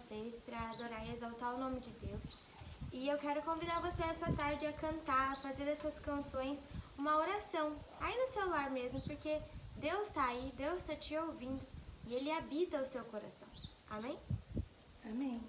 vocês para adorar e exaltar o nome de Deus. E eu quero convidar você essa tarde a cantar, a fazer dessas canções uma oração, aí no celular mesmo, porque Deus está aí, Deus está te ouvindo e Ele habita o seu coração. Amém? Amém.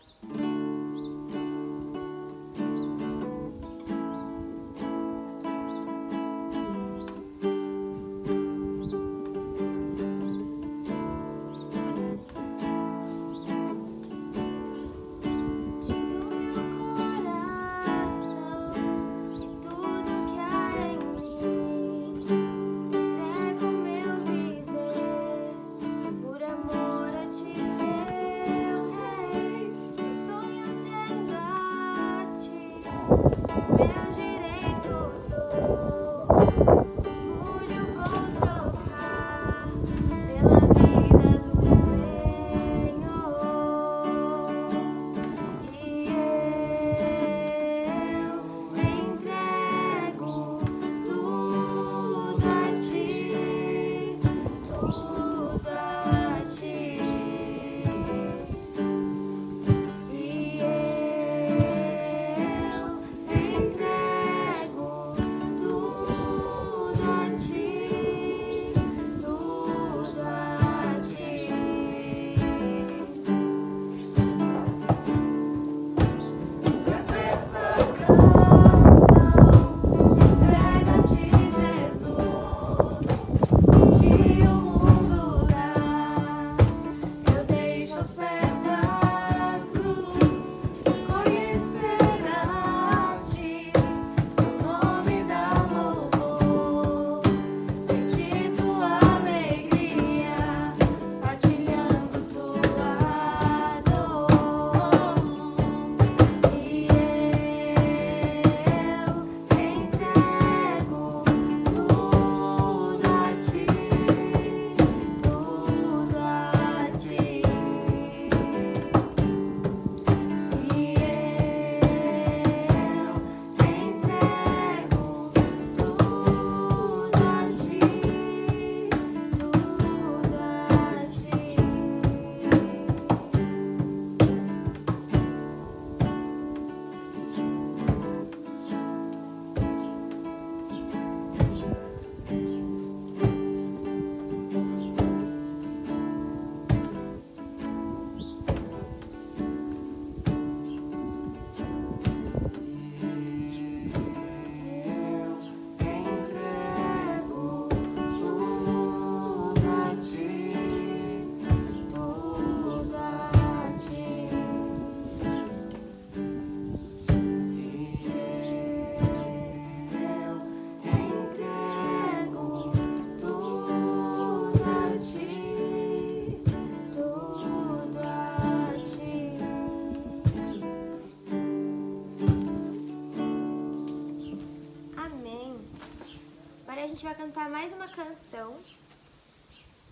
Agora a gente vai cantar mais uma canção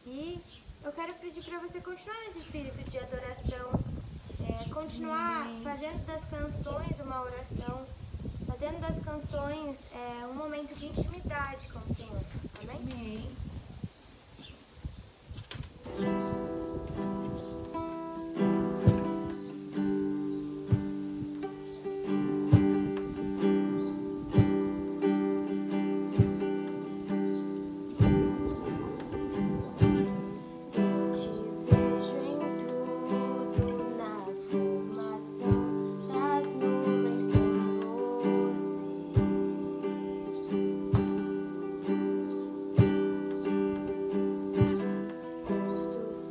e eu quero pedir para você continuar nesse espírito de adoração, continuar fazendo das canções uma oração, fazendo das canções um momento de intimidade com o Senhor. Amém? Amém. Posso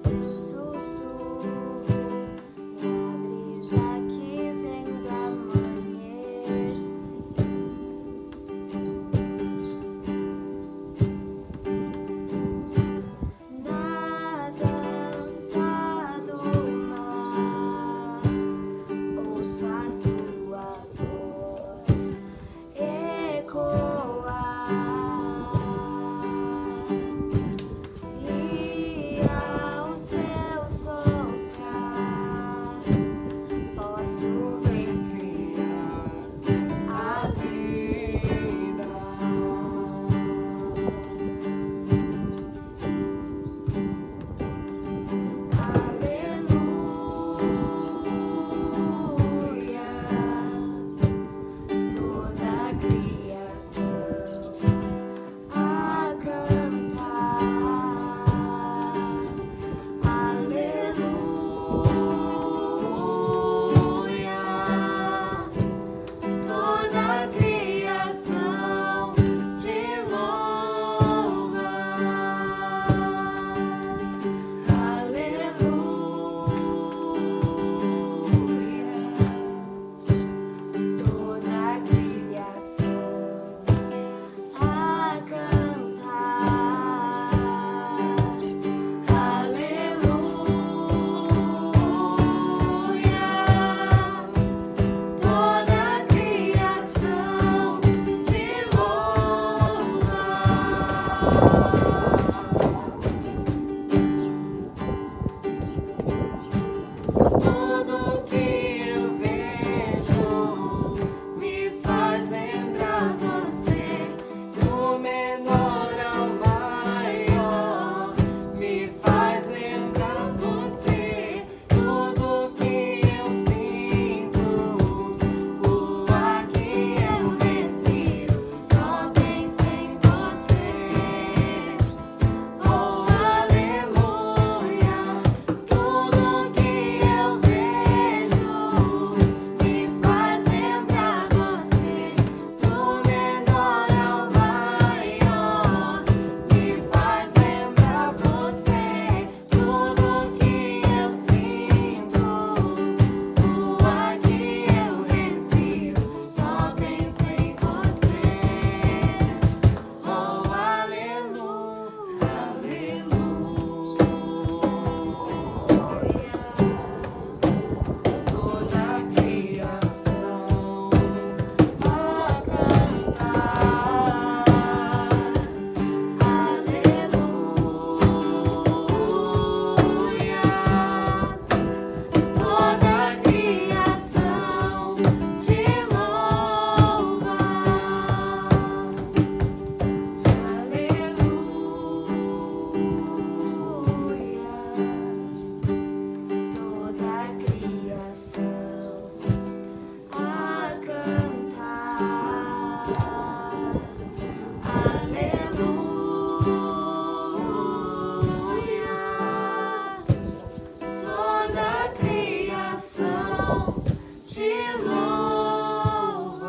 te louvar.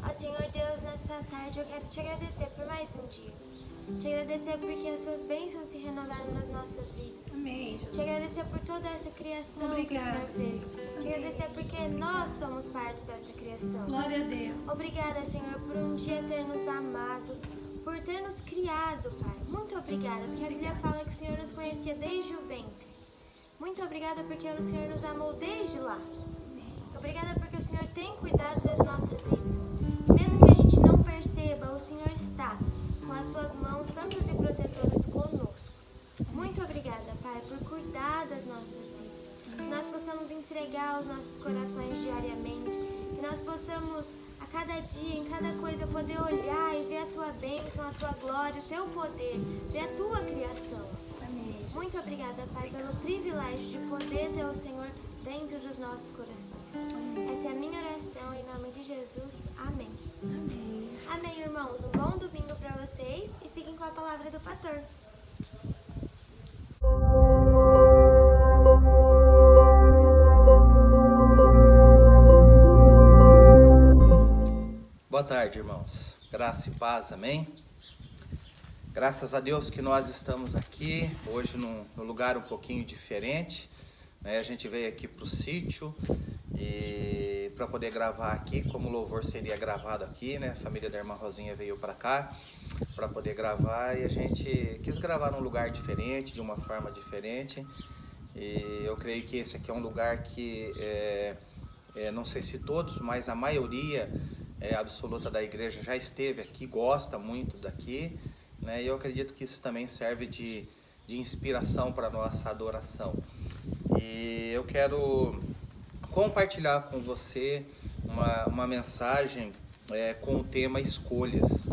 Ó Senhor Deus, nessa tarde eu quero te agradecer por mais um dia. Te agradecer porque as suas bênçãos se renovaram nas nossas vidas. Amém, Jesus. Te agradecer por toda essa criação Obrigada, que o Senhor fez. Deus. Te agradecer porque nós somos parte dessa criação. Glória a Deus. Obrigada, Senhor, por um dia ter nos amado, por ter nos criado, Pai. Muito obrigada, porque a Bíblia fala que o Senhor nos conhecia desde o ventre. Muito obrigada porque o Senhor nos amou desde lá. Obrigada porque o Senhor tem cuidado das nossas vidas. Mesmo que a gente não perceba, o Senhor está com as suas mãos santas e protetoras conosco. Muito obrigada, Pai, por cuidar das nossas vidas. Que nós possamos entregar os nossos corações diariamente. Que nós possamos, a cada dia, em cada coisa, poder olhar e ver a Tua bênção, a Tua glória, o Teu poder, ver a Tua criação. Amém, Jesus. Muito obrigada, Pai, pelo privilégio de poder ter o Senhor dentro dos nossos corações. Essa é a minha oração, em nome de Jesus. Amém. Amém. Amém, irmãos. Um bom domingo para vocês e fiquem com a palavra do pastor. Boa tarde, irmãos. Graça e paz, amém? Graças a Deus que nós estamos aqui, hoje num lugar um pouquinho diferente, né? A gente veio aqui para o sítio e para poder gravar aqui, como o louvor seria gravado aqui, né? A família da irmã Rosinha veio para cá para poder gravar e a gente quis gravar num lugar diferente, de uma forma diferente. E eu creio que esse aqui é um lugar que, não sei se todos, mas a maioria absoluta da igreja já esteve aqui, gosta muito daqui, né? E eu acredito que isso também serve de inspiração para a nossa adoração. E eu quero compartilhar com você uma mensagem com o tema escolhas.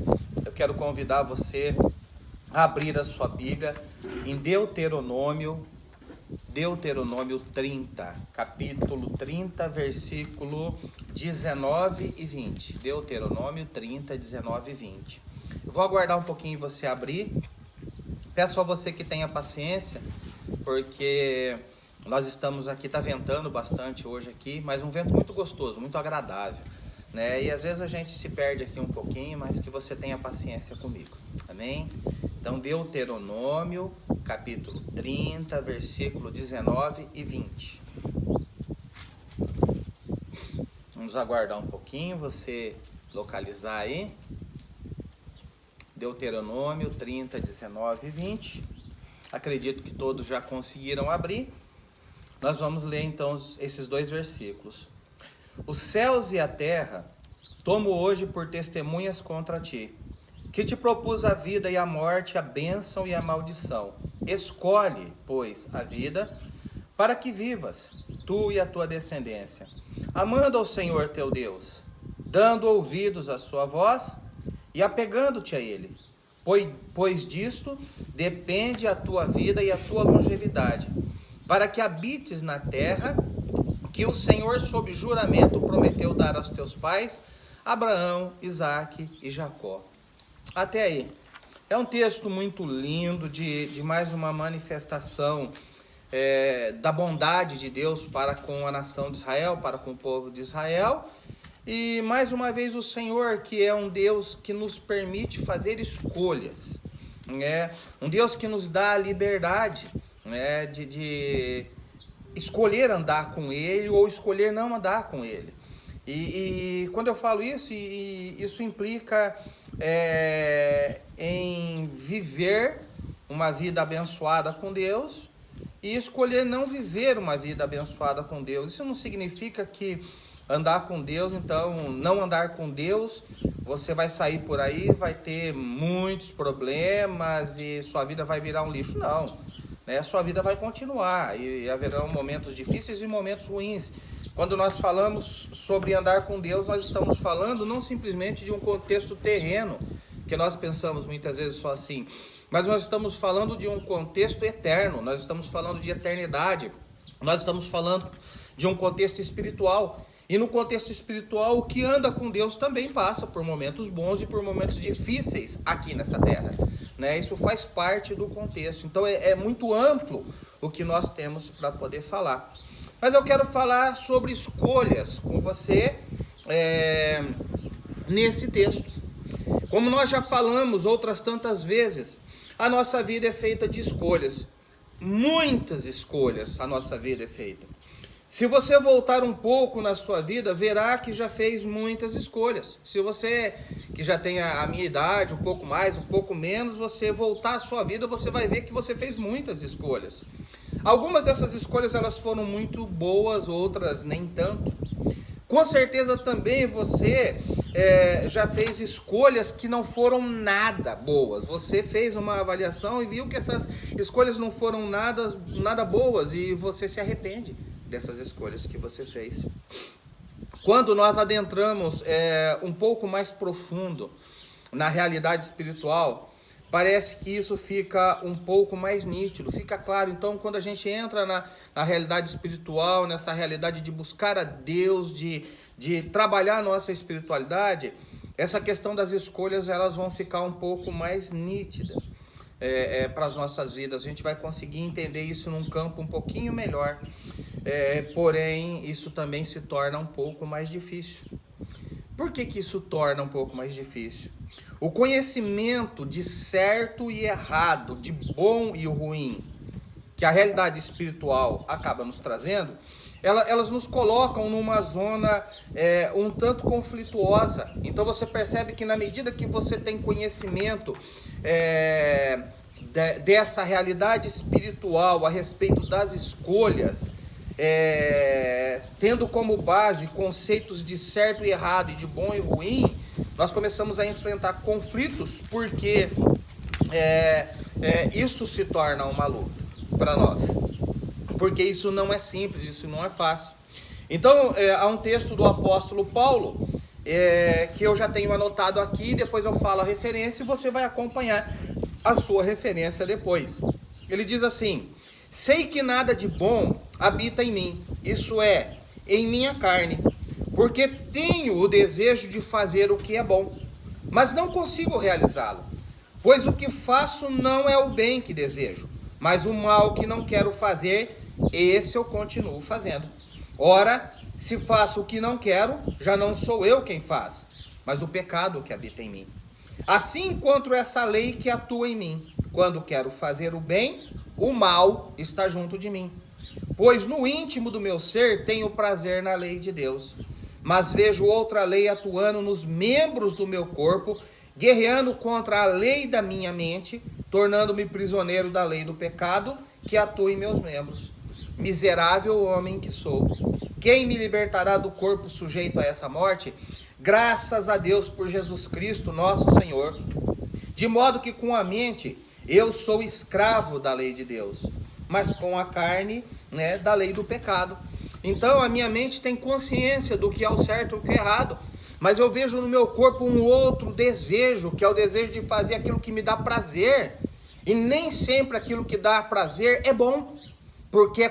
Eu quero convidar você a abrir a sua Bíblia em Deuteronômio 30, capítulo 30, versículo 19 e 20. Deuteronômio 30, 19 e 20. Eu vou aguardar um pouquinho você abrir. Peço a você que tenha paciência, porque nós estamos aqui, está ventando bastante hoje aqui, mas um vento muito gostoso, muito agradável, né? E às vezes a gente se perde aqui um pouquinho, mas que você tenha paciência comigo, amém? Então, Deuteronômio, capítulo 30, versículo 19 e 20. Vamos aguardar um pouquinho, você localizar aí. Deuteronômio 30, 19 e 20. Acredito que todos já conseguiram abrir. Nós vamos ler então esses dois versículos. Os céus e a terra tomo hoje por testemunhas contra ti, que te propus a vida e a morte, a bênção e a maldição. Escolhe, pois, a vida, para que vivas, tu e a tua descendência, amando ao Senhor teu Deus, dando ouvidos à sua voz e apegando-te a Ele, pois disto depende a tua vida e a tua longevidade, para que habites na terra que o Senhor, sob juramento, prometeu dar aos teus pais, Abraão, Isaque e Jacó. Até aí. É um texto muito lindo, de mais uma manifestação da bondade de Deus para com a nação de Israel, para com o povo de Israel. E mais uma vez o Senhor, que é um Deus que nos permite fazer escolhas, né? Um Deus que nos dá a liberdade, né, de escolher andar com Ele ou escolher não andar com Ele. E quando eu falo isso, isso implica em viver uma vida abençoada com Deus e escolher não viver uma vida abençoada com Deus. Isso não significa que andar com Deus, então não andar com Deus, você vai sair por aí, vai ter muitos problemas e sua vida vai virar um lixo. Não, né? Sua vida vai continuar e haverão momentos difíceis e momentos ruins. Quando nós falamos sobre andar com Deus, nós estamos falando não simplesmente de um contexto terreno, que nós pensamos muitas vezes só assim, mas nós estamos falando de um contexto eterno, nós estamos falando de eternidade, nós estamos falando de um contexto espiritual. E no contexto espiritual, o que anda com Deus também passa por momentos bons e por momentos difíceis aqui nessa terra, né? Isso faz parte do contexto. Então é muito amplo o que nós temos para poder falar. Mas eu quero falar sobre escolhas com você nesse texto. Como nós já falamos outras tantas vezes, a nossa vida é feita de escolhas. Muitas escolhas a nossa vida é feita. Se você voltar um pouco na sua vida, verá que já fez muitas escolhas. Se você, que já tem a minha idade, um pouco mais, um pouco menos, você voltar à sua vida, você vai ver que você fez muitas escolhas. Algumas dessas escolhas elas foram muito boas, outras nem tanto. Com certeza também você já fez escolhas que não foram nada boas. Você fez uma avaliação e viu que essas escolhas não foram nada boas e você se arrepende dessas escolhas que você fez. Quando nós adentramos um pouco mais profundo na realidade espiritual, parece que isso fica um pouco mais nítido, fica claro. Então, quando a gente entra na realidade espiritual, nessa realidade de buscar a Deus, de trabalhar a nossa espiritualidade, essa questão das escolhas, elas vão ficar um pouco mais nítidas para as nossas vidas. A gente vai conseguir entender isso num campo um pouquinho melhor. Porém, isso também se torna um pouco mais difícil. Por que isso torna um pouco mais difícil? O conhecimento de certo e errado, de bom e ruim, que a realidade espiritual acaba nos trazendo, elas nos colocam numa zona um tanto conflituosa. Então você percebe que na medida que você tem conhecimento dessa realidade espiritual a respeito das escolhas, tendo como base conceitos de certo e errado e de bom e ruim, nós começamos a enfrentar conflitos, porque isso se torna uma luta para nós, porque isso não é simples, isso não é fácil. Então há um texto do apóstolo Paulo que eu já tenho anotado aqui, depois eu falo a referência e você vai acompanhar a sua referência depois. Ele diz assim: sei que nada de bom habita em mim, isso é, em minha carne, porque tenho o desejo de fazer o que é bom, mas não consigo realizá-lo. Pois o que faço não é o bem que desejo, mas o mal que não quero fazer, esse eu continuo fazendo. Ora, se faço o que não quero, já não sou eu quem faz, mas o pecado que habita em mim. Assim encontro essa lei que atua em mim. Quando quero fazer o bem, o mal está junto de mim. Pois no íntimo do meu ser tenho prazer na lei de Deus, mas vejo outra lei atuando nos membros do meu corpo, guerreando contra a lei da minha mente, tornando-me prisioneiro da lei do pecado que atua em meus membros. Miserável homem que sou, quem me libertará do corpo sujeito a essa morte? Graças a Deus por Jesus Cristo, nosso Senhor. De modo que com a mente eu sou escravo da lei de Deus, mas com a carne, da lei do pecado. Então a minha mente tem consciência do que é o certo e o que é errado, mas eu vejo no meu corpo um outro desejo, que é o desejo de fazer aquilo que me dá prazer, e nem sempre aquilo que dá prazer é bom, porque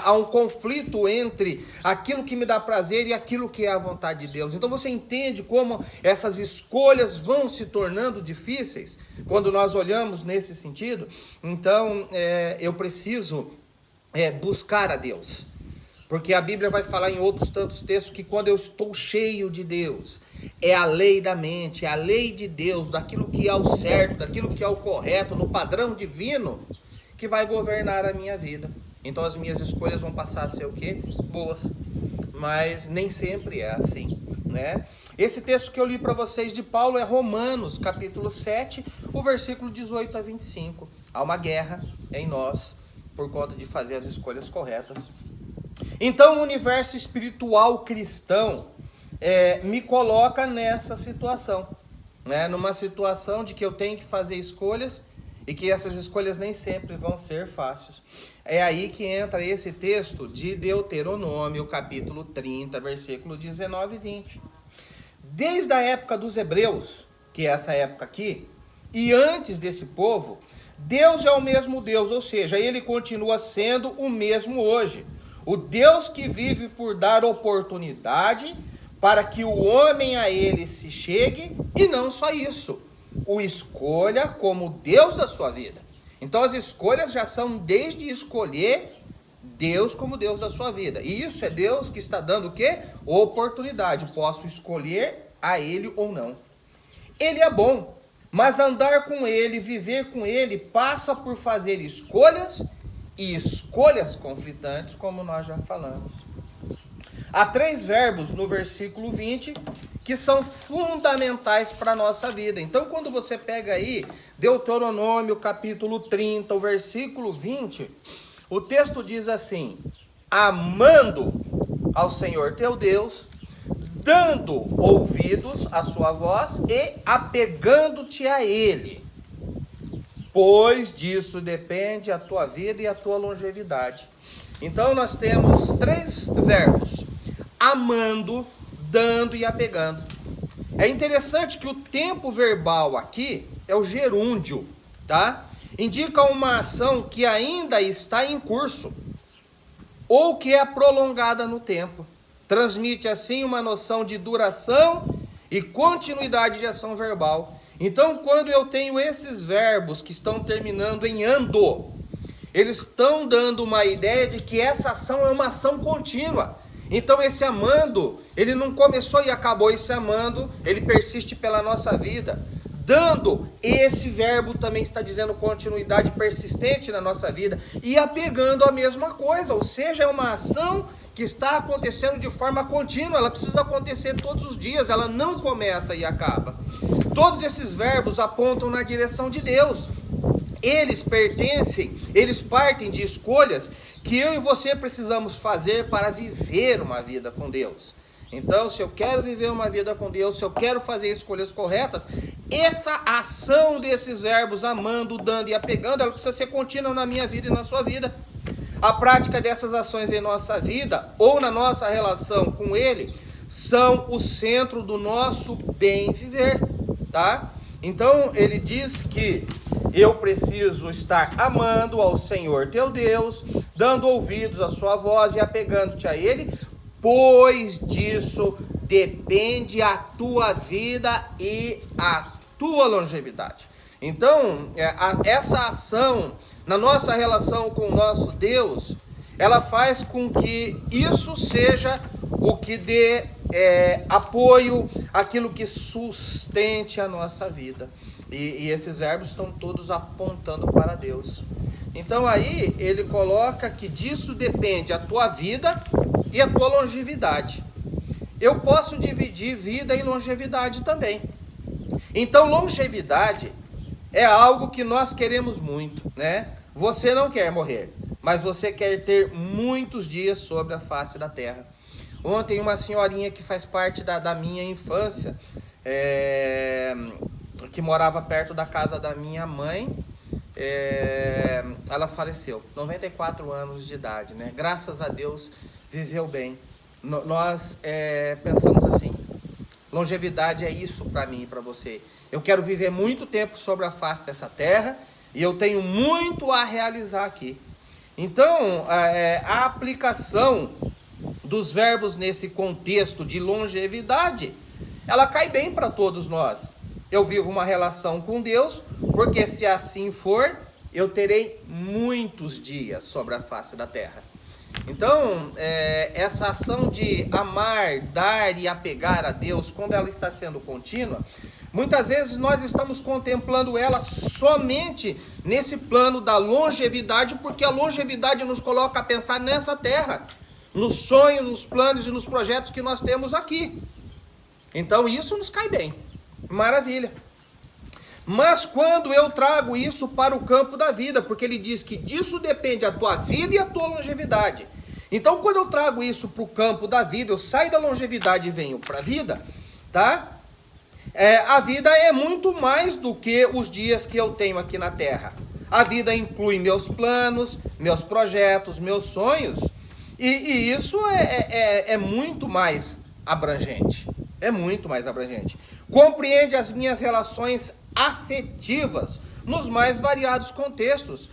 há um conflito entre aquilo que me dá prazer e aquilo que é a vontade de Deus. Então você entende como essas escolhas vão se tornando difíceis quando nós olhamos nesse sentido? Então eu preciso buscar a Deus, porque a Bíblia vai falar em outros tantos textos que quando eu estou cheio de Deus, é a lei da mente, é a lei de Deus, daquilo que é o certo, daquilo que é o correto, no padrão divino, que vai governar a minha vida. Então as minhas escolhas vão passar a ser o quê? Boas. Mas nem sempre é assim, Esse texto que eu li para vocês de Paulo é Romanos, capítulo 7, o versículo 18 a 25. Há uma guerra em nós por conta de fazer as escolhas corretas. Então o universo espiritual cristão me coloca nessa situação, numa situação de que eu tenho que fazer escolhas e que essas escolhas nem sempre vão ser fáceis. É aí que entra esse texto de Deuteronômio, capítulo 30, versículo 19 e 20. Desde a época dos hebreus, que é essa época aqui, e antes desse povo, Deus é o mesmo Deus, ou seja, ele continua sendo o mesmo hoje. O Deus que vive por dar oportunidade para que o homem a ele se chegue, e não só isso, o escolha como Deus da sua vida. Então as escolhas já são desde escolher Deus como Deus da sua vida. E isso é Deus que está dando o quê? Oportunidade. Posso escolher a Ele ou não. Ele é bom, mas andar com Ele, viver com Ele, passa por fazer escolhas e escolhas conflitantes, como nós já falamos. Há 3 verbos no versículo 20 que são fundamentais para a nossa vida. Então, quando você pega aí Deuteronômio, capítulo 30, o versículo 20, o texto diz assim: amando ao Senhor teu Deus, dando ouvidos à sua voz e apegando-te a Ele, pois disso depende a tua vida e a tua longevidade. Então, nós temos 3 verbos: amando, dando e apegando. É interessante que o tempo verbal aqui é o gerúndio, tá? Indica uma ação que ainda está em curso ou que é prolongada no tempo. Transmite assim uma noção de duração e continuidade de ação verbal. Então, quando eu tenho esses verbos que estão terminando em ando, eles estão dando uma ideia de que essa ação é uma ação contínua. Então esse amando, ele não começou e acabou. Esse amando, ele persiste pela nossa vida. Dando, esse verbo também está dizendo continuidade persistente na nossa vida. E apegando a mesma coisa, ou seja, é uma ação que está acontecendo de forma contínua. Ela precisa acontecer todos os dias, ela não começa e acaba. Todos esses verbos apontam na direção de Deus. Eles partem de escolhas que eu e você precisamos fazer para viver uma vida com Deus. Então, se eu quero viver uma vida com Deus, se eu quero fazer escolhas corretas, essa ação desses verbos, amando, dando e apegando, ela precisa ser contínua na minha vida e na sua vida. A prática dessas ações em nossa vida, ou na nossa relação com Ele, são o centro do nosso bem viver, tá? Então, ele diz que eu preciso estar amando ao Senhor teu Deus, dando ouvidos à sua voz e apegando-te a Ele, pois disso depende a tua vida e a tua longevidade. Então, essa ação na nossa relação com o nosso Deus, ela faz com que isso seja o que dê apoio, aquilo que sustente a nossa vida. E esses verbos estão todos apontando para Deus. Então aí ele coloca que disso depende a tua vida e a tua longevidade. Eu posso dividir vida e longevidade também. Então longevidade é algo que nós queremos muito, né? Você não quer morrer, mas você quer ter muitos dias sobre a face da terra. Ontem uma senhorinha que faz parte da minha infância, que morava perto da casa da minha mãe, ela faleceu, 94 anos de idade, né? Graças a Deus, viveu bem. Nós pensamos assim, longevidade é isso para mim e para você. Eu quero viver muito tempo sobre a face dessa terra e eu tenho muito a realizar aqui. Então, a aplicação dos verbos nesse contexto de longevidade, ela cai bem para todos nós. Eu vivo uma relação com Deus, porque se assim for, eu terei muitos dias sobre a face da terra. Então, essa ação de amar, dar e apegar a Deus, quando ela está sendo contínua, muitas vezes nós estamos contemplando ela somente nesse plano da longevidade, porque a longevidade nos coloca a pensar nessa terra, nos sonhos, nos planos e nos projetos que nós temos aqui. Então isso nos cai bem, maravilha. Mas quando eu trago isso para o campo da vida, porque ele diz que disso depende a tua vida e a tua longevidade. Então quando eu trago isso para o campo da vida, eu saio da longevidade e venho para a vida, tá? A vida é muito mais do que os dias que eu tenho aqui na terra. A vida inclui meus planos, meus projetos, meus sonhos, e isso é muito mais abrangente. É muito mais abrangente. Compreende as minhas relações afetivas nos mais variados contextos.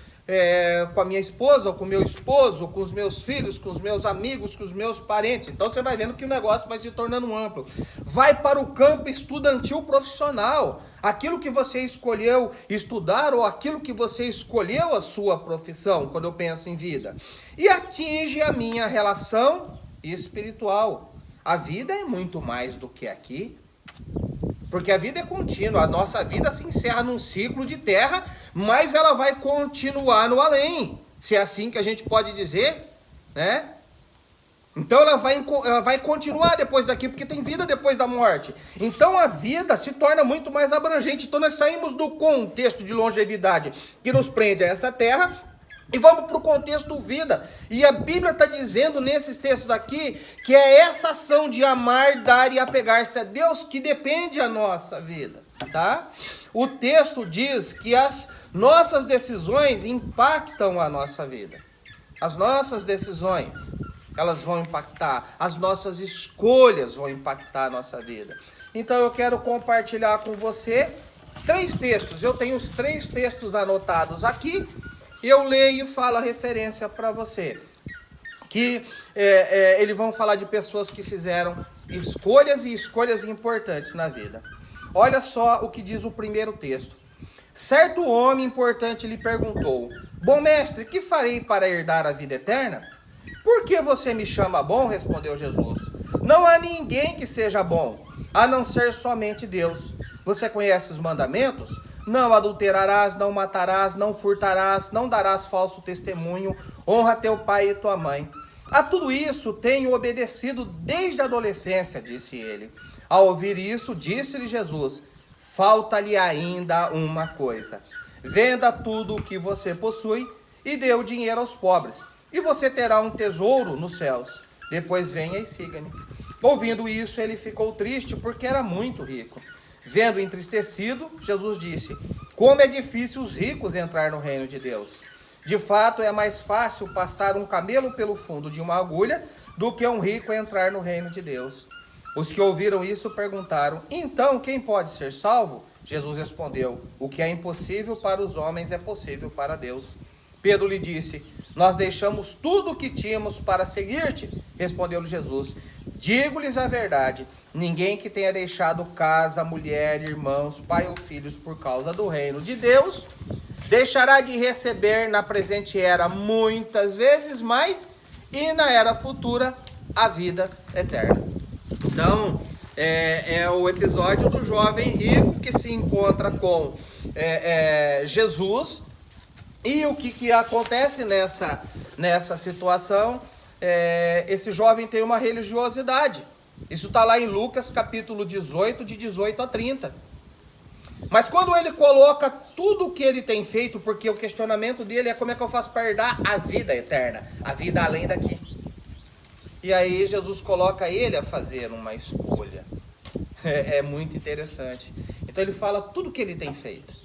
com a minha esposa, ou com o meu esposo, com os meus filhos, com os meus amigos, com os meus parentes. Então você vai vendo que o negócio vai se tornando amplo. Vai para o campo estudantil profissional. Aquilo que você escolheu estudar ou aquilo que você escolheu a sua profissão, quando eu penso em vida. E atinge a minha relação espiritual. A vida é muito mais do que aqui. Porque a vida é contínua, a nossa vida se encerra num ciclo de terra, mas ela vai continuar no além, se é assim que a gente pode dizer, né? Então ela vai continuar depois daqui, porque tem vida depois da morte. Então a vida se torna muito mais abrangente. Então nós saímos do contexto de longevidade que nos prende a essa terra, e vamos para o contexto vida. E a Bíblia está dizendo nesses textos aqui que é essa ação de amar, dar e apegar-se a Deus que depende a nossa vida, tá? O texto diz que as nossas decisões impactam a nossa vida. As nossas decisões, elas vão impactar. As nossas escolhas vão impactar a nossa vida. Então eu quero compartilhar com você 3 textos. Eu tenho os 3 textos anotados aqui. Eu leio e falo a referência para você. Que eles vão falar de pessoas que fizeram escolhas e escolhas importantes na vida. Olha só o que diz o primeiro texto. Certo homem importante lhe perguntou: Bom mestre, que farei para herdar a vida eterna? Por que você me chama bom? Respondeu Jesus. Não há ninguém que seja bom, a não ser somente Deus. Você conhece os mandamentos? Não adulterarás, não matarás, não furtarás, não darás falso testemunho, honra teu pai e tua mãe. A tudo isso tenho obedecido desde a adolescência, disse ele. Ao ouvir isso, disse-lhe Jesus: falta-lhe ainda uma coisa. Venda tudo o que você possui e dê o dinheiro aos pobres, e você terá um tesouro nos céus. Depois venha e siga-me. Ouvindo isso, ele ficou triste porque era muito rico. Vendo entristecido, Jesus disse: como é difícil os ricos entrar no reino de Deus. De fato, é mais fácil passar um camelo pelo fundo de uma agulha do que um rico entrar no reino de Deus. Os que ouviram isso perguntaram: então quem pode ser salvo? Jesus respondeu: o que é impossível para os homens é possível para Deus. Pedro lhe disse: nós deixamos tudo o que tínhamos para seguir-te. Respondeu-lhe Jesus: digo-lhes a verdade, ninguém que tenha deixado casa, mulher, irmãos, pai ou filhos por causa do reino de Deus, deixará de receber na presente era muitas vezes mais, e na era futura a vida eterna. Então, é o episódio do jovem rico que se encontra com Jesus. E o que acontece nessa situação? Esse jovem tem uma religiosidade. Isso está lá em Lucas capítulo 18, de 18 a 30. Mas quando ele coloca tudo o que ele tem feito, porque o questionamento dele é: como é que eu faço para herdar a vida eterna, a vida além daqui? E aí Jesus coloca ele a fazer uma escolha. É muito interessante. Então ele fala tudo o que ele tem feito.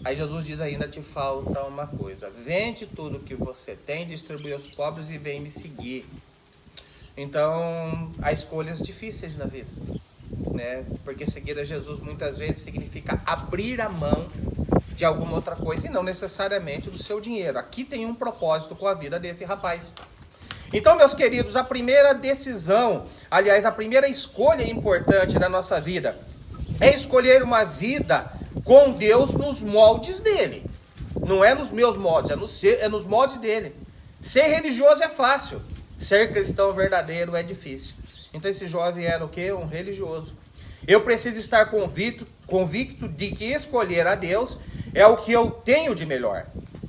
Aí Jesus diz: ainda te falta uma coisa. Vende tudo que você tem, distribui aos pobres e vem me seguir. Então, há escolhas difíceis na vida, né? Porque seguir a Jesus muitas vezes significa abrir a mão de alguma outra coisa e não necessariamente do seu dinheiro. Aqui tem um propósito com a vida desse rapaz. Então, meus queridos, a primeira decisão, aliás, a primeira escolha importante da nossa vida é escolher uma vida com Deus nos moldes dele. Não é nos meus moldes, é nos moldes dele. Ser religioso é fácil, ser cristão verdadeiro é difícil. Então esse jovem era o quê? Um religioso. Eu preciso estar convicto de que escolher a Deus é o que eu tenho de melhor.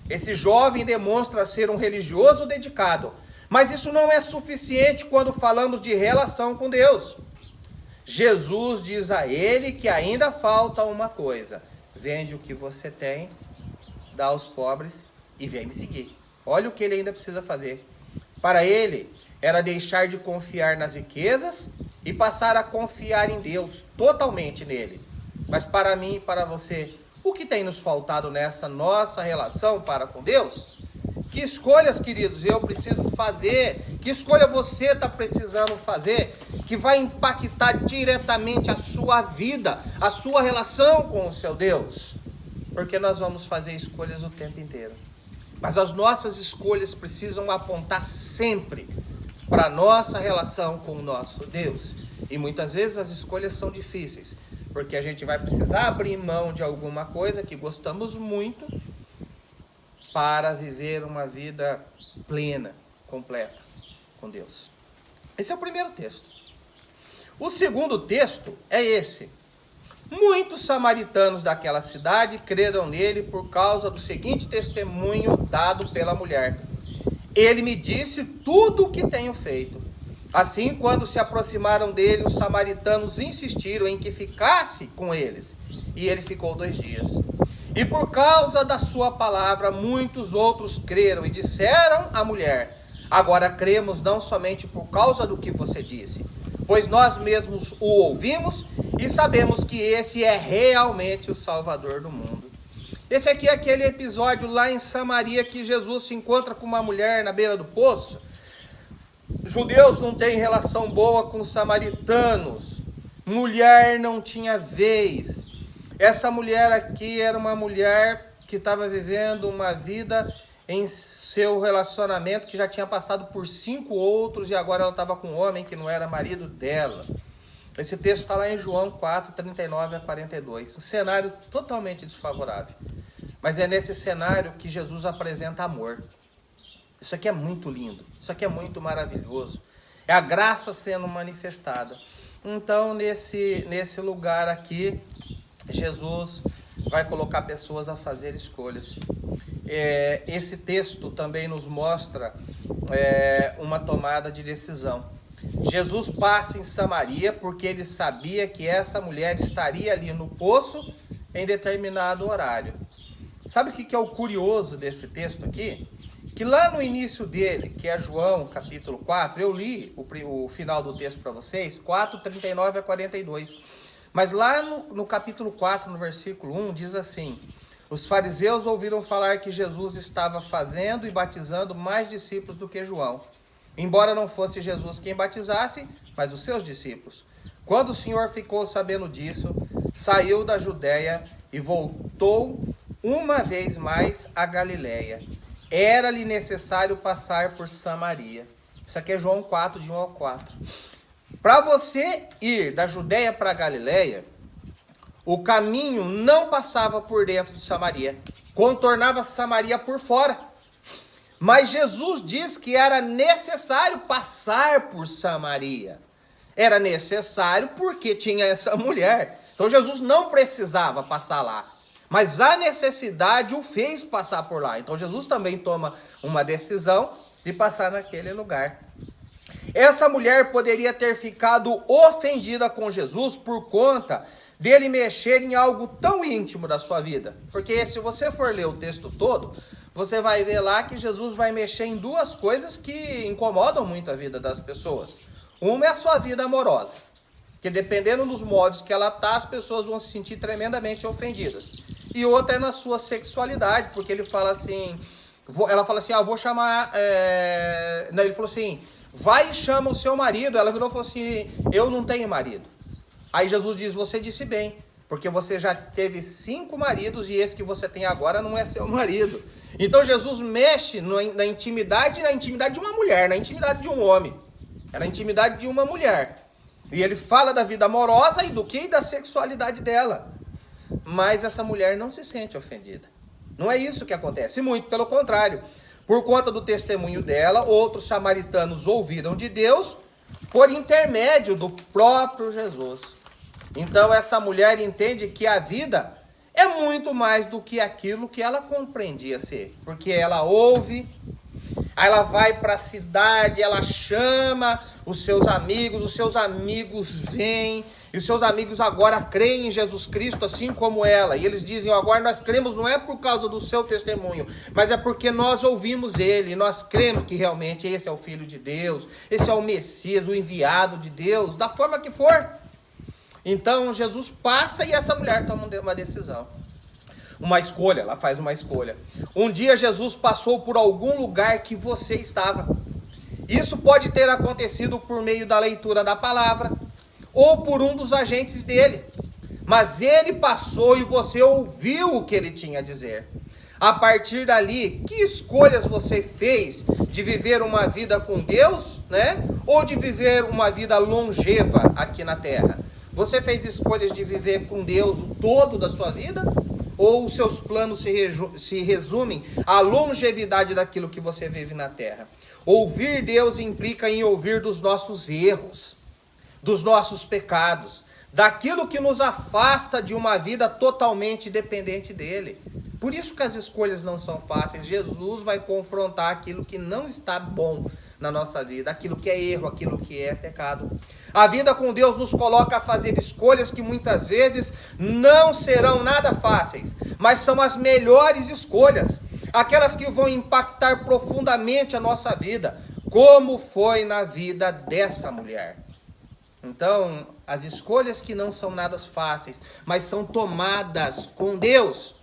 Esse jovem demonstra ser um religioso dedicado, mas isso não é suficiente quando falamos de relação com Deus. Jesus diz a ele que ainda falta uma coisa: vende o que você tem, dá aos pobres e vem me seguir. Olha o que ele ainda precisa fazer. Para ele, era deixar de confiar nas riquezas e passar a confiar em Deus, totalmente nele. Mas para mim e para você, o que tem nos faltado nessa nossa relação para com Deus? Que escolhas, queridos, eu preciso fazer? Que escolha você está precisando fazer que vai impactar diretamente a sua vida, a sua relação com o seu Deus? Porque nós vamos fazer escolhas o tempo inteiro. Mas as nossas escolhas precisam apontar sempre para a nossa relação com o nosso Deus. E muitas vezes as escolhas são difíceis, porque a gente vai precisar abrir mão de alguma coisa que gostamos muito para viver uma vida plena, completa com Deus. Esse é o primeiro texto. O segundo texto é esse. Muitos samaritanos daquela cidade creram nele por causa do seguinte testemunho dado pela mulher. Ele me disse tudo o que tenho feito. Assim, quando se aproximaram dele, os samaritanos insistiram em que ficasse com eles. E ele ficou 2 dias. E por causa da sua palavra, muitos outros creram e disseram à mulher: agora cremos não somente por causa do que você disse, pois nós mesmos o ouvimos e sabemos que esse é realmente o Salvador do mundo. Esse aqui é aquele episódio lá em Samaria que Jesus se encontra com uma mulher na beira do poço. Judeus não têm relação boa com os samaritanos. Mulher não tinha vez. Essa mulher aqui era uma mulher que estava vivendo uma vida em seu relacionamento, que já tinha passado por 5 outros, e agora ela estava com um homem que não era marido dela. Esse texto está lá em João 4, 39 a 42. Um cenário totalmente desfavorável. Mas é nesse cenário que Jesus apresenta amor. Isso aqui é muito lindo. Isso aqui é muito maravilhoso. É a graça sendo manifestada. Então, nesse lugar aqui, Jesus vai colocar pessoas a fazer escolhas. Esse texto também nos mostra uma tomada de decisão. Jesus passa em Samaria porque ele sabia que essa mulher estaria ali no poço em determinado horário. Sabe o que é o curioso desse texto aqui? Que lá no início dele, que é João capítulo 4, eu li o final do texto para vocês, 4, 39 a 42. Mas lá no capítulo 4, no versículo 1, diz assim: os fariseus ouviram falar que Jesus estava fazendo e batizando mais discípulos do que João, embora não fosse Jesus quem batizasse, mas os seus discípulos. Quando o Senhor ficou sabendo disso, saiu da Judéia e voltou uma vez mais a Galiléia. Era-lhe necessário passar por Samaria. Isso aqui é João 4, de 1 ao 4. Para você ir da Judéia para a Galiléia, o caminho não passava por dentro de Samaria, contornava Samaria por fora. Mas Jesus diz que era necessário passar por Samaria. Era necessário porque tinha essa mulher. Então Jesus não precisava passar lá. Mas a necessidade o fez passar por lá. Então Jesus também toma uma decisão de passar naquele lugar. Essa mulher poderia ter ficado ofendida com Jesus por conta dele mexer em algo tão íntimo da sua vida. Porque se você for ler o texto todo, você vai ver lá que Jesus vai mexer em 2 coisas que incomodam muito a vida das pessoas. Uma é a sua vida amorosa, que dependendo dos modos que ela está, as pessoas vão se sentir tremendamente ofendidas. E outra é na sua sexualidade, porque ele fala assim, ela fala assim, vou chamar, ele falou assim, vai e chama o seu marido. Ela virou e falou assim, eu não tenho marido. Aí Jesus diz, você disse bem, porque você já teve 5 maridos e esse que você tem agora não é seu marido. Então Jesus mexe na intimidade de uma mulher, na intimidade de um homem. É na intimidade de uma mulher. E ele fala da vida amorosa e do que? E da sexualidade dela. Mas essa mulher não se sente ofendida. Não é isso que acontece, muito pelo contrário. Por conta do testemunho dela, outros samaritanos ouviram de Deus por intermédio do próprio Jesus. Então essa mulher entende que a vida é muito mais do que aquilo que ela compreendia ser. Porque ela ouve, aí ela vai para a cidade, ela chama os seus amigos vêm, e os seus amigos agora creem em Jesus Cristo assim como ela. E eles dizem, agora nós cremos não é por causa do seu testemunho, mas é porque nós ouvimos ele, nós cremos que realmente esse é o Filho de Deus, esse é o Messias, o enviado de Deus, da forma que for. Então Jesus passa e essa mulher toma uma decisão. Uma escolha, ela faz uma escolha. Um dia Jesus passou por algum lugar que você estava. Isso pode ter acontecido por meio da leitura da palavra ou por um dos agentes dele. Mas ele passou e você ouviu o que ele tinha a dizer. A partir dali, que escolhas você fez de viver uma vida com Deus, né? Ou de viver uma vida longeva aqui na terra? Você fez escolhas de viver com Deus o todo da sua vida? Ou os seus planos se resumem à longevidade daquilo que você vive na terra? Ouvir Deus implica em ouvir dos nossos erros, dos nossos pecados, daquilo que nos afasta de uma vida totalmente dependente dele. Por isso que as escolhas não são fáceis. Jesus vai confrontar aquilo que não está bom na nossa vida, aquilo que é erro, aquilo que é pecado. A vida com Deus nos coloca a fazer escolhas que muitas vezes não serão nada fáceis, mas são as melhores escolhas, aquelas que vão impactar profundamente a nossa vida, como foi na vida dessa mulher. Então, as escolhas que não são nada fáceis, mas são tomadas com Deus,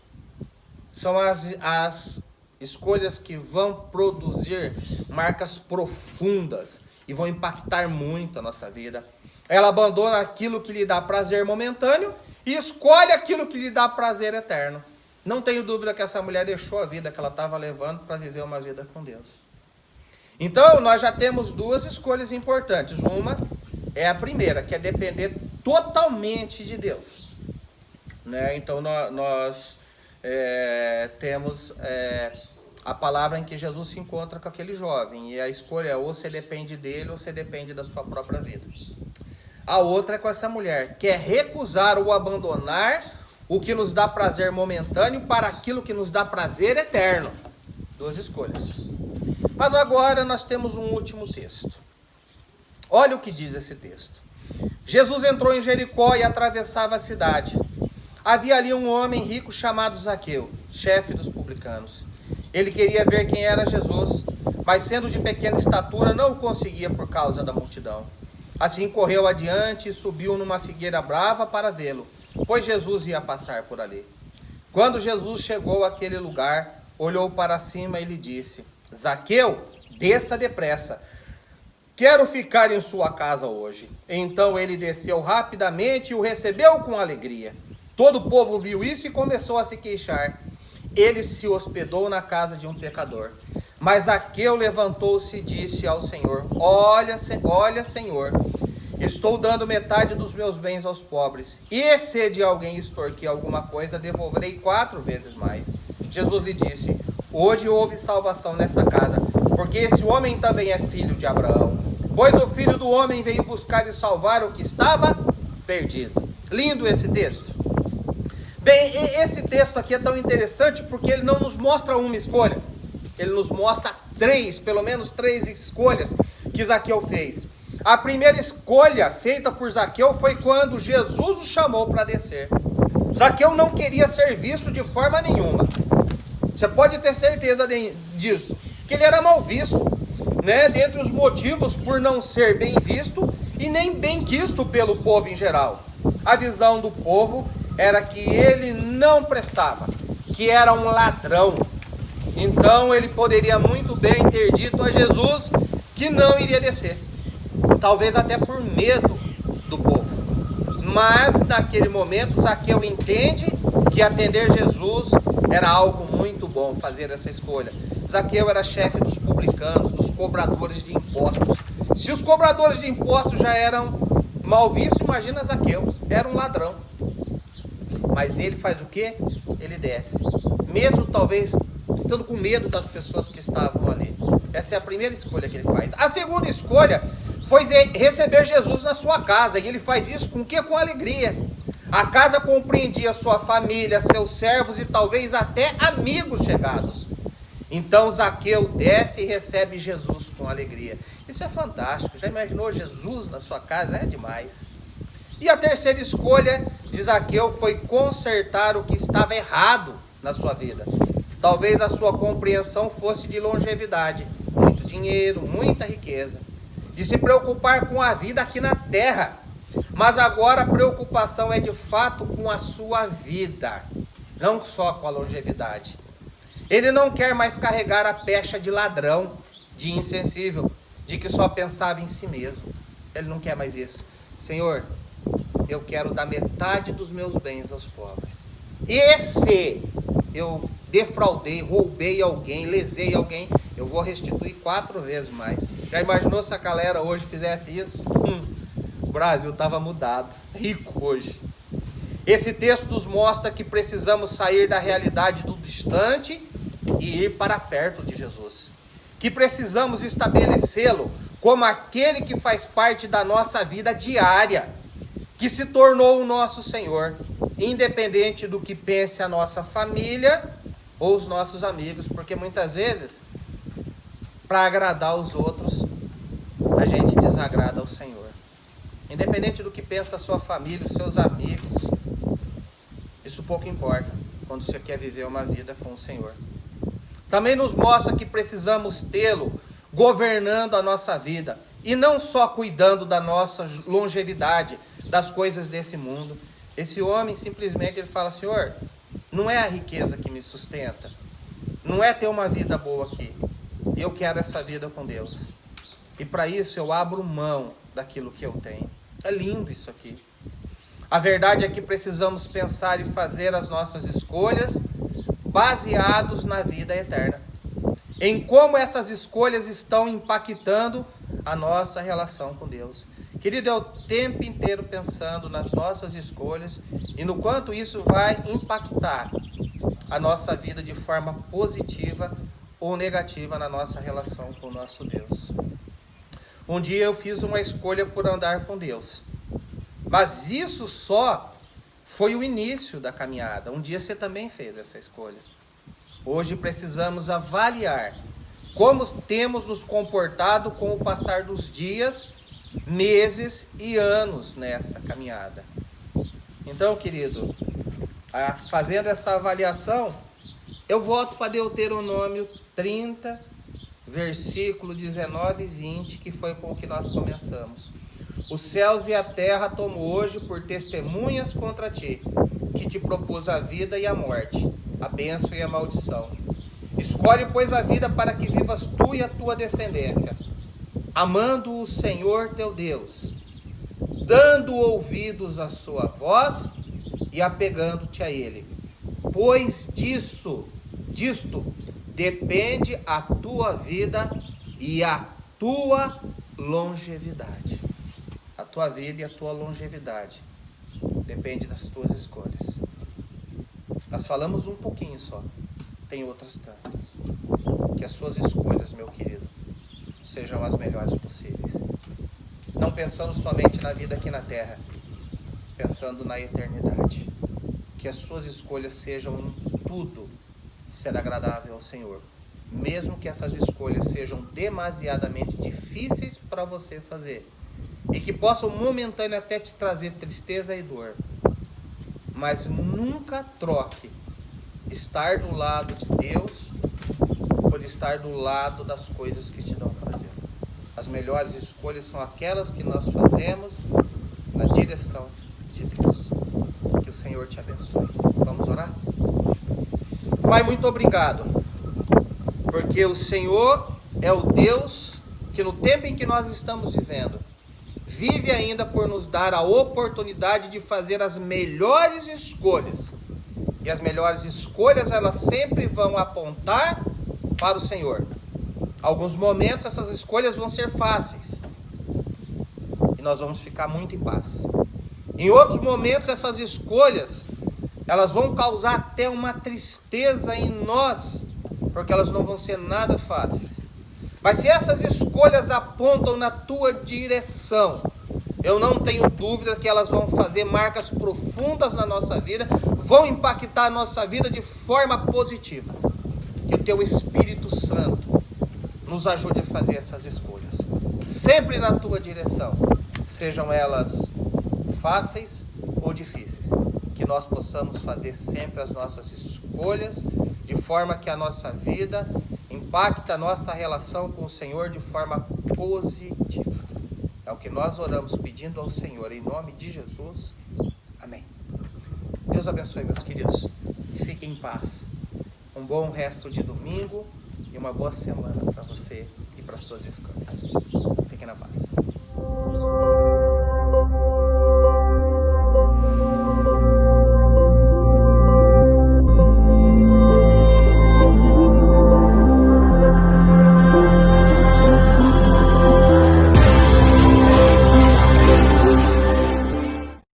são as escolhas que vão produzir marcas profundas e vão impactar muito a nossa vida. Ela abandona aquilo que lhe dá prazer momentâneo e escolhe aquilo que lhe dá prazer eterno. Não tenho dúvida que essa mulher deixou a vida que ela estava levando para viver uma vida com Deus. Então, nós já temos duas escolhas importantes. Uma é a primeira, que é depender totalmente de Deus, né? Então, nós temos a palavra em que Jesus se encontra com aquele jovem, e a escolha é ou você depende dele ou você depende da sua própria vida. A outra é com essa mulher, que é recusar ou abandonar o que nos dá prazer momentâneo para aquilo que nos dá prazer eterno. Duas escolhas. Mas agora nós temos um último texto. Olha o que diz esse texto. Jesus entrou em Jericó e atravessava a cidade. Havia ali um homem rico chamado Zaqueu, chefe dos publicanos. Ele queria ver quem era Jesus, mas sendo de pequena estatura não o conseguia por causa da multidão. Assim correu adiante e subiu numa figueira brava para vê-lo, pois Jesus ia passar por ali. Quando Jesus chegou àquele lugar, olhou para cima e lhe disse: Zaqueu, desça depressa, quero ficar em sua casa hoje. Então ele desceu rapidamente e o recebeu com alegria. Todo o povo viu isso e começou a se queixar. Ele se hospedou na casa de um pecador. Mas Zaqueu levantou-se e disse ao Senhor: Olha, Senhor, estou dando metade dos meus bens aos pobres. E se de alguém extorquir alguma coisa, devolverei 4 vezes mais. Jesus lhe disse: Hoje houve salvação nessa casa, porque esse homem também é filho de Abraão. Pois o Filho do Homem veio buscar e salvar o que estava perdido. Lindo esse texto. Bem, esse texto aqui é tão interessante porque ele não nos mostra uma escolha. Ele nos mostra pelo menos três escolhas que Zaqueu fez. A primeira escolha feita por Zaqueu foi quando Jesus o chamou para descer. Zaqueu não queria ser visto de forma nenhuma. Você pode ter certeza disso, que ele era mal visto, né? Dentre os motivos por não ser bem visto e nem bem quisto pelo povo em geral. A visão do povo era que ele não prestava, que era um ladrão. Então ele poderia muito bem ter dito a Jesus que não iria descer, talvez até por medo do povo. Mas naquele momento Zaqueu entende que atender Jesus era algo muito bom, fazer essa escolha. Zaqueu era chefe dos publicanos, dos cobradores de impostos. Se os cobradores de impostos já eram mal vistos, imagina Zaqueu, era um ladrão. Mas ele faz o quê? Ele desce, mesmo talvez estando com medo das pessoas que estavam ali. Essa é a primeira escolha que ele faz. A segunda escolha foi receber Jesus na sua casa, e ele faz isso com o quê? Com alegria. A casa compreendia sua família, seus servos e talvez até amigos chegados. Então Zaqueu desce e recebe Jesus com alegria. Isso é fantástico. Já imaginou Jesus na sua casa? É demais. E a terceira escolha de Zaqueu foi consertar o que estava errado na sua vida. Talvez a sua compreensão fosse de longevidade, muito dinheiro, muita riqueza, de se preocupar com a vida aqui na terra. Mas agora a preocupação é de fato com a sua vida, não só com a longevidade. Ele não quer mais carregar a pecha de ladrão, de insensível, de que só pensava em si mesmo. Ele não quer mais isso. Senhor, eu quero dar metade dos meus bens aos pobres. E se eu defraudei, roubei alguém, lesei alguém, eu vou restituir 4 vezes mais. Já imaginou se a galera hoje fizesse isso? O Brasil estava mudado, rico hoje. Esse texto nos mostra que precisamos sair da realidade do distante e ir para perto de Jesus. Que precisamos estabelecê-lo como aquele que faz parte da nossa vida diária, que se tornou o nosso Senhor, independente do que pense a nossa família ou os nossos amigos, porque muitas vezes, para agradar os outros, a gente desagrada ao Senhor. Independente do que pensa a sua família, os seus amigos, isso pouco importa quando você quer viver uma vida com o Senhor. Também nos mostra que precisamos tê-lo governando a nossa vida e não só cuidando da nossa longevidade, das coisas desse mundo. Esse homem simplesmente ele fala: Senhor, não é a riqueza que me sustenta, não é ter uma vida boa aqui, eu quero essa vida com Deus, e para isso eu abro mão daquilo que eu tenho. É lindo isso aqui. A verdade é que precisamos pensar e fazer as nossas escolhas baseados na vida eterna, em como essas escolhas estão impactando a nossa relação com Deus. Querido, é o tempo inteiro pensando nas nossas escolhas e no quanto isso vai impactar a nossa vida de forma positiva ou negativa na nossa relação com o nosso Deus. Um dia eu fiz uma escolha por andar com Deus, mas isso só foi o início da caminhada. Um dia você também fez essa escolha. Hoje precisamos avaliar como temos nos comportado com o passar dos dias, meses e anos nessa caminhada. Então, querido, fazendo essa avaliação, eu volto para Deuteronômio 30, versículo 19 e 20, que foi com o que nós começamos. Os céus e a terra tomo hoje por testemunhas contra ti, que te propus a vida e a morte, a bênção e a maldição. Escolhe, pois, a vida para que vivas tu e a tua descendência, amando o Senhor teu Deus, dando ouvidos à sua voz e apegando-te a Ele. Pois disto depende a tua vida e a tua longevidade. A tua vida e a tua longevidade depende das tuas escolhas. Nós falamos um pouquinho só, tem outras tantas. Que as suas escolhas, meu querido, sejam as melhores possíveis. Não pensando somente na vida aqui na terra, pensando na eternidade. Que as suas escolhas sejam em tudo ser agradável ao Senhor. Mesmo que essas escolhas sejam demasiadamente difíceis para você fazer. E que possam momentaneamente até te trazer tristeza e dor. Mas nunca troque estar do lado de Deus por estar do lado das coisas que te dão prazer. As melhores escolhas são aquelas que nós fazemos na direção de Deus. Que o Senhor te abençoe. Vamos orar? Pai, muito obrigado, porque o Senhor é o Deus que no tempo em que nós estamos vivendo, vive ainda por nos dar a oportunidade de fazer as melhores escolhas. E as melhores escolhas, elas sempre vão apontar para o Senhor. Alguns momentos essas escolhas vão ser fáceis e nós vamos ficar muito em paz. Em outros momentos essas escolhas, elas vão causar até uma tristeza em nós, porque elas não vão ser nada fáceis. Mas se essas escolhas apontam na tua direção, eu não tenho dúvida que elas vão fazer marcas profundas na nossa vida, vão impactar a nossa vida de forma positiva. Que o teu Espírito Santo nos ajude a fazer essas escolhas, sempre na tua direção, sejam elas fáceis ou difíceis. Que nós possamos fazer sempre as nossas escolhas de forma que a nossa vida impacte a nossa relação com o Senhor de forma positiva. É o que nós oramos pedindo ao Senhor, em nome de Jesus. Amém. Deus abençoe, meus queridos. Fiquem em paz. Um bom resto de domingo e uma boa semana para você e para suas escolhas. Fiquem na paz.